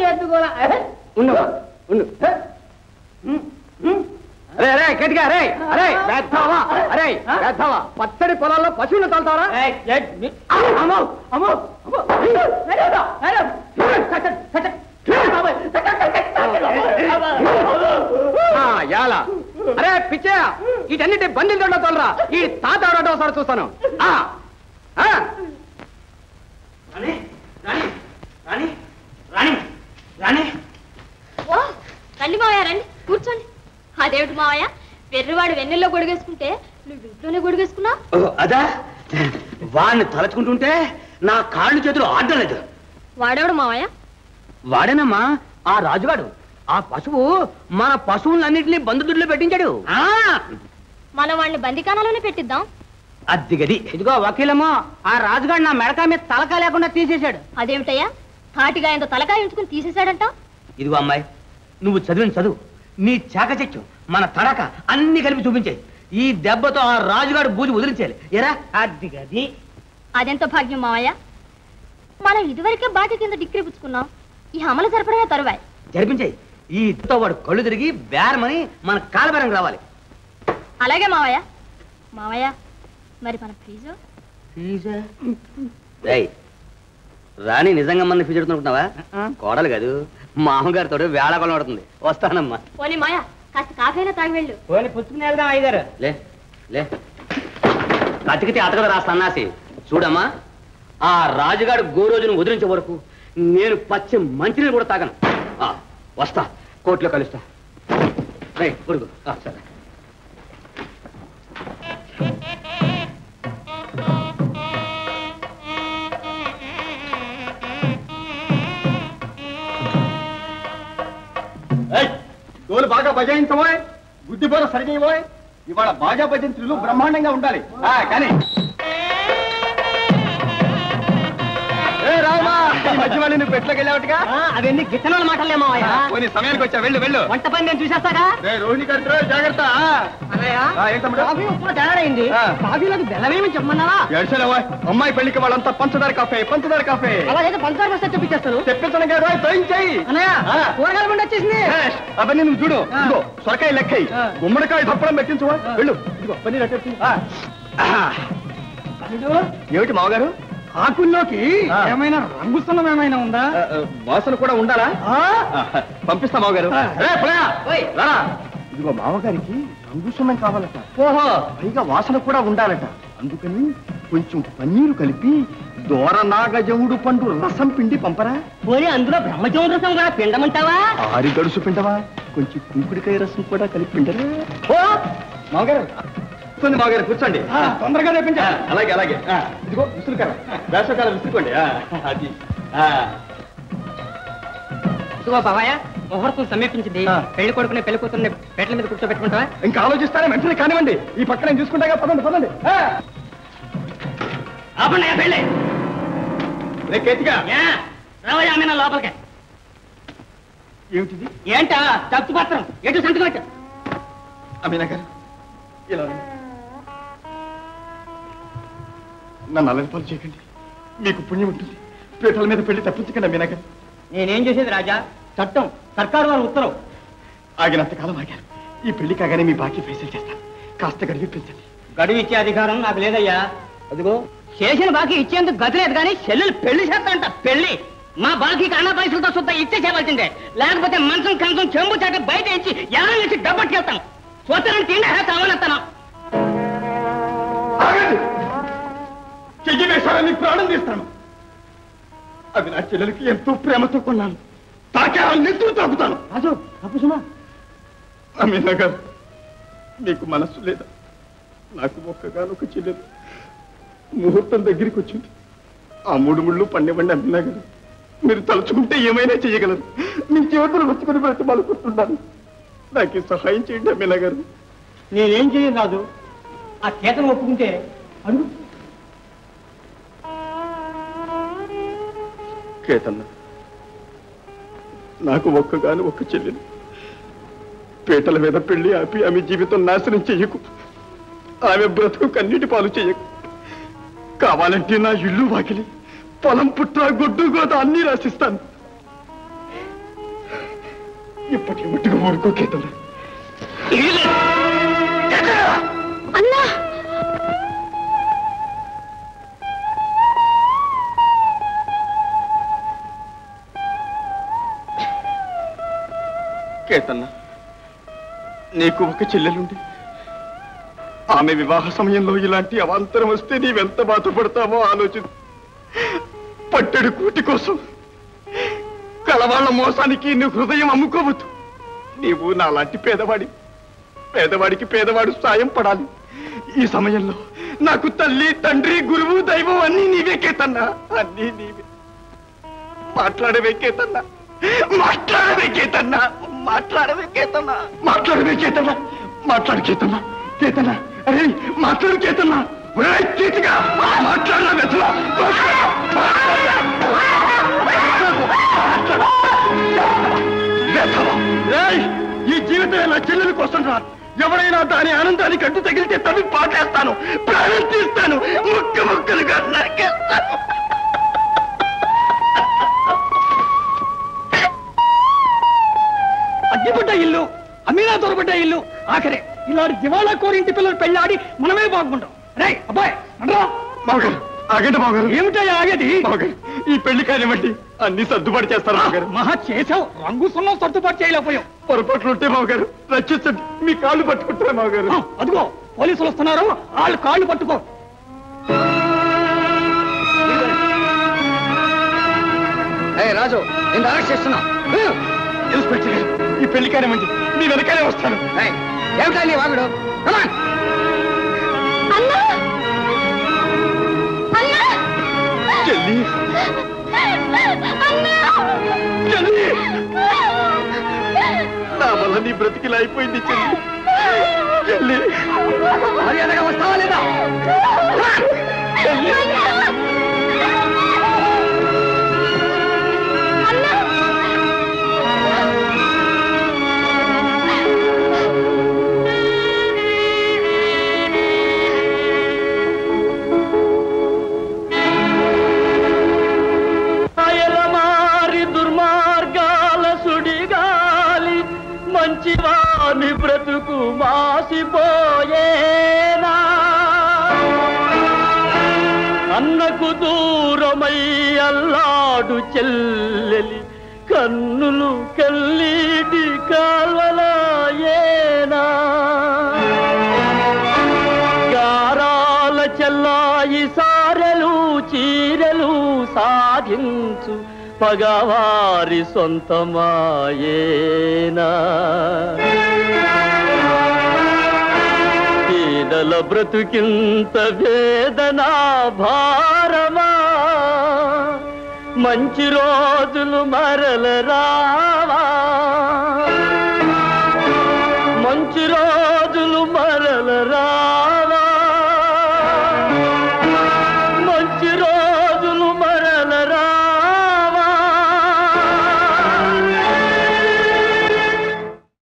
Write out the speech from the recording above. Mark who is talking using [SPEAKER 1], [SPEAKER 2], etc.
[SPEAKER 1] ఎద్దు కూడా ఉండు ఉండు అరే అరే గట్టిగా అరే అరే వేద్దావా అరే వేద్దావా పచ్చడి పొలాల్లో పశువులు తోలుతావరా అమ్మో అమ్మో యాలా అరే పిచ్చయ్య వీటన్నిటి బండిలు తోట తోలరా ఈ తాత ఎవరో ఒకసారి చూస్తాను
[SPEAKER 2] రండి మావయ్య రండి కూర్చోండి అదేమిటి మావయ్య వెర్రివాడు వెన్నెల్లో గొడిగేసుకుంటే నువ్వు ఇంట్లోనే గొడిగేసుకున్నావు
[SPEAKER 1] అదా వాడిని తలుచుకుంటుంటే నా కాళ్ళు చేతులు ఆడలేదు
[SPEAKER 2] వాడేవాడు మావయ్య
[SPEAKER 1] వాడేనమ్మా ఆ రాజుగాడు ఆ పశువు మన పశువులన్నింటినీ బంధుదుడిలో పెట్టించాడు
[SPEAKER 2] మనం వాడిని బందికానాలోనే పెట్టిద్దాం
[SPEAKER 1] అద్దిగది ఇదిగో వకీలమ్మో ఆ రాజుగాడు నా మెడకాయ మీద తలకాయ లేకుండా తీసేశాడు
[SPEAKER 2] అదేమిటయ్యా తాటిగా ఇంత తలకాయ ఉంచుకుని తీసేశాడంట
[SPEAKER 1] ఇదిగో అమ్మాయి నువ్వు చదివిన చదువు నీ చాకచక్యం మన తడక అన్ని కలిపి చూపించాయి ఈ దెబ్బతో ఆ రాజుగాడు బూజు వదిలించాలి ఎరా అద్దిగది
[SPEAKER 2] అదెంత భాగ్యం మావయ్య మనం ఇదివరకే బాటి కింద డిగ్రీ పుచ్చుకున్నాం ఈ అమలు జరపడమే తరువాయి
[SPEAKER 1] జరిపించాయి ఈ ఇద్దరితో వాడు కళ్ళు తిరిగి బేరమని మన కాలబేరం రావాలి
[SPEAKER 2] అలాగే మావయ్య మావయ్య మరి మన ఫీజు
[SPEAKER 1] రాణి నిజంగా మన ఫీజు అడుగుతున్నావా కోడలు కాదు మామగారితో వేళాకొలం పడుతుంది వస్తానమ్మా
[SPEAKER 2] పోనీ మాయా కాస్త కాఫీ అయినా తాగి వెళ్ళు
[SPEAKER 1] పోనీ పుచ్చుకుని వెళ్దాం అయ్యగారు లే లే కతికితే అతకదు రా సన్నాసి చూడమ్మా ఆ రాజుగాడు గోరోజును వదిలించే వరకు నేను పచ్చి మంచినీళ్ళు కూడా తాగను వస్తా కోర్టులో కలుస్తా రైట్ పురుగు సరే
[SPEAKER 3] తోలు బాగా భజయించబోయ్ బుద్ధి బోర సరిచేయబోయ్ ఇవాళ బాజా భజంత్రులు బ్రహ్మాండంగా ఉండాలి కానీ మధ్యవాళ్ళు నువ్వు పెట్లోకి వెళ్ళావుగా
[SPEAKER 1] అవన్నీ గిట్టన మాటలేమో
[SPEAKER 3] కొన్ని సమయానికి వచ్చా వెళ్ళు వెళ్ళు
[SPEAKER 1] వంట పని నేను చూసేస్తాగా
[SPEAKER 3] రోహిణి గారితో జాగ్రత్త
[SPEAKER 1] తయారైంది కాఫీలోకి బెల్లమేమి చెప్పమన్నావా
[SPEAKER 3] అమ్మాయి పెళ్లికి వాళ్ళంతా పంచదార కాఫే
[SPEAKER 1] అలాగే పంచదార వస్తే తెప్పించేస్తారు
[SPEAKER 3] తెప్పించడం కాదు చేయి
[SPEAKER 1] కూరగాయల బండి వచ్చేసింది
[SPEAKER 3] అవన్నీ నువ్వు చూడు ఇదిగో సొరకాయ లెక్కయి గుమ్మడికాయ దప్పడం పెట్టించువా వెళ్ళు ఇదిగో పని ఏమిటి మామగారు
[SPEAKER 1] ఆకుల్లోకి ఏమైనా రంగుస్థలం ఏమైనా ఉందా
[SPEAKER 3] వాసన కూడా ఉండాలా పంపిస్తా మామగారు ఇదిగో మామగారికి రంగుసున్నం కావాలట ఓహో పైగా వాసన కూడా ఉండాలట అందుకని కొంచెం పన్నీరు కలిపి దోరనాగజముడు పండు రసం పిండి పంపరా
[SPEAKER 1] పోనీ అందులో బ్రహ్మజముడు రసం కూడా పిండమంటావా
[SPEAKER 3] ఆరి గడుసు పిండవా కొంచెం కుంకుడికాయ రసం కూడా కలిపి పిండరా మామగారు కూర్చోండి మామగారు కూర్చోండి తొందరగా తెప్పించా అలాగే అలాగే ఇదిగో విసురుకాల వేసవకాలం విసురుకోండి అది
[SPEAKER 1] ఇదిగో బాబాయ్ ముహూర్తం సమీపించింది పెళ్లి కొడుకుని పెళ్లి కూతుర్ని పేటల మీద కూర్చోబెట్టుకుంటావా
[SPEAKER 3] ఇంకా ఆలోచిస్తానే వెంటనే కానివ్వండి ఈ పక్కన నేను చూసుకుంటాగా పదండి పదండి
[SPEAKER 1] పెళ్ళి
[SPEAKER 3] కేతిగా
[SPEAKER 1] రావయ్యా ఆమె లోపలికే
[SPEAKER 3] ఏమిటిది
[SPEAKER 1] ఏంటా తప్పు పత్రం ఎటు సంతకం పెట్టు
[SPEAKER 3] అమీనా గారు ఇలా నన్ను అలరిపాలు చేయకండి మీకు పుణ్యం ఉంటుంది పీటల మీద పెళ్లి తప్పించకండి అమీనా గారు
[SPEAKER 1] నేనేం చేసేది రాజా చట్టం సర్కారు వారి ఉత్తరం
[SPEAKER 3] ఆగినంతకాలం ఆగారు ఈ పెళ్లి కాగానే మీ బాకీ ఫైసల్ చేస్తాను కాస్త గడివిప్పించండి
[SPEAKER 1] గడువు ఇచ్చే అధికారం నాకు లేదయ్యా అదిగో చేసిన బాకీ ఇచ్చేందుకు గతి లేదు కానీ చెల్లెలు పెళ్లి చేస్తాంట పెళ్లి మా బాకీకి అన్న పైసలతో సుద్దా ఇచ్చేసేవలసిందే లేకపోతే మంచం కంచం చెంబు చాట బయట ఇచ్చి ఎలా నుంచి డబ్బట్టుకెళ్తాం స్వతరం తిండి కావాలస్తాను
[SPEAKER 3] చెయ్యి వేశారని ప్రాణం తీస్తాను అవి నా చెల్లెలకి ఎంతో ప్రేమతో కొన్నాను తాకేవాళ్ళని నెత్తులు తాకుతాను
[SPEAKER 1] రాజు తప్పు సుమా
[SPEAKER 3] అమీనా గారు నీకు మనస్సు లేదా నాకు ఒక్కగానొక చెల్లెలు ముహూర్తం దగ్గరికి వచ్చింది ఆ 3 ముళ్ళు పండివ్వండి అమీనా గారు మీరు తలుచుకుంటే ఏమైనా చేయగలరు మీ జీవితంలో వచ్చుకుని బ్రతిమాలుకుంటున్నాను నాకు సహాయం చేయండి అమీనా గారు
[SPEAKER 1] నేనేం చేయను రాజు ఆ చేతను ఒప్పుకుంటే అడుగు
[SPEAKER 3] కేతన్న నాకు ఒక్కగాను ఒక్క చెల్లెలు పీటల మీద పెళ్లి ఆపి ఆమె జీవితం నాశనం చెయ్యకు ఆమె బ్రతుకు కన్నీటి పాలు చెయ్యకు కావాలంటే నా ఇల్లు వాకిలి పొలం పుట్ట గొడ్డు గోత అన్ని రాసిస్తాను ఇప్పటి మట్టుకు ఊరుకో కేతన.
[SPEAKER 2] అన్నా
[SPEAKER 3] కేతన్న, నీకు ఒక చెల్లెలుండి ఆమె వివాహ సమయంలో ఇలాంటి అవాంతరం వస్తే నీవెంత బాధపడతావో ఆలోచించు. పట్టెడు కూటి కోసం కలవాళ్ల మోసానికి నీ హృదయం అమ్ముకోవద్దు. నీవు నాలాంటి పేదవాడికి పేదవాడు సాయం పడాలి. ఈ సమయంలో నాకు తల్లి, తండ్రి, గురువు, దైవం అన్నీ నీవే కేతన్నా, అన్నీ నీవే. మాట్లాడవే కేతన్నా, మాట్లాడవే కేతన్నా, మాట్లాడవే కేతన్నా, మాట్లాడవే కేతన్నా, మాట్లాడు కేతన్నా, కేతన్నా, అరే మాట్లాడు కేతన్నా, చేతిగా మాట్లాడరా వెతలా. ఈ జీవితం నా చెల్లెల కోసం రా. ఎవరైనా దాని ఆనందానికి అడ్డు తగిలితే తవి పాటేస్తాను, ప్రాణం తీస్తాను, ముక్కలుగా నరికేస్తాను.
[SPEAKER 4] అగ్గిపడ్డ ఇల్లు, అమీనా దొరబడ్డ ఇల్లు, ఆఖరే ఇలాంటి దివాళా కోరింటి పిల్లలు పెళ్ళాడి మనమే బాగుంటాం. రే అబ్బాయి అనరా
[SPEAKER 3] బావగారు, ఆగండి బావగారు.
[SPEAKER 4] ఏమిటా ఆగేది?
[SPEAKER 3] బావగారు, ఈ పెళ్లి కానివ్వండి, అన్ని సర్దుబాటు చేస్తారు బావగారు.
[SPEAKER 4] మహా చేసావు, రంగు సున్నం సర్దుబాటు చేయలేకపోయావు.
[SPEAKER 3] పొరపాట్లు ఉంటే బావగారు రక్షించండి, మీ కాళ్ళు పట్టుకుంటారా బావగారు?
[SPEAKER 4] అదిగో పోలీసులు వస్తున్నారు, వాళ్ళు కాళ్ళు పట్టుకో.
[SPEAKER 1] రాజు, నేను అరెస్ట్ చేస్తున్నా.
[SPEAKER 3] ఇన్స్పెక్టర్ గారు, ఈ పెళ్లి కానివ్వండి, మీ వెనకాలే వస్తాను.
[SPEAKER 1] ఏమిటా నీ వాగుడు?
[SPEAKER 2] అన్నా
[SPEAKER 3] చెల్లి, చెల్లి, నా వల్ల నీ బ్రతికిలా అయిపోయింది చెల్లి. చెల్లి,
[SPEAKER 1] మర్యాదగా వస్తావా లేదా?
[SPEAKER 3] చెల్లి.
[SPEAKER 4] మంచివాని బ్రతుకు మాసిపోయేనా, అన్నకు దూరమై అల్లాడు చెల్లెలి కన్నులు కల్లీటి కాల్వలాయేనా, గారాల చెల్లాయి సారెలు చీరెలు సాధించు పగవారి సొంతమాయేనా, పేదల బ్రతుకింత వేదనా భారమా, మంచి రోజులు మరల రావా.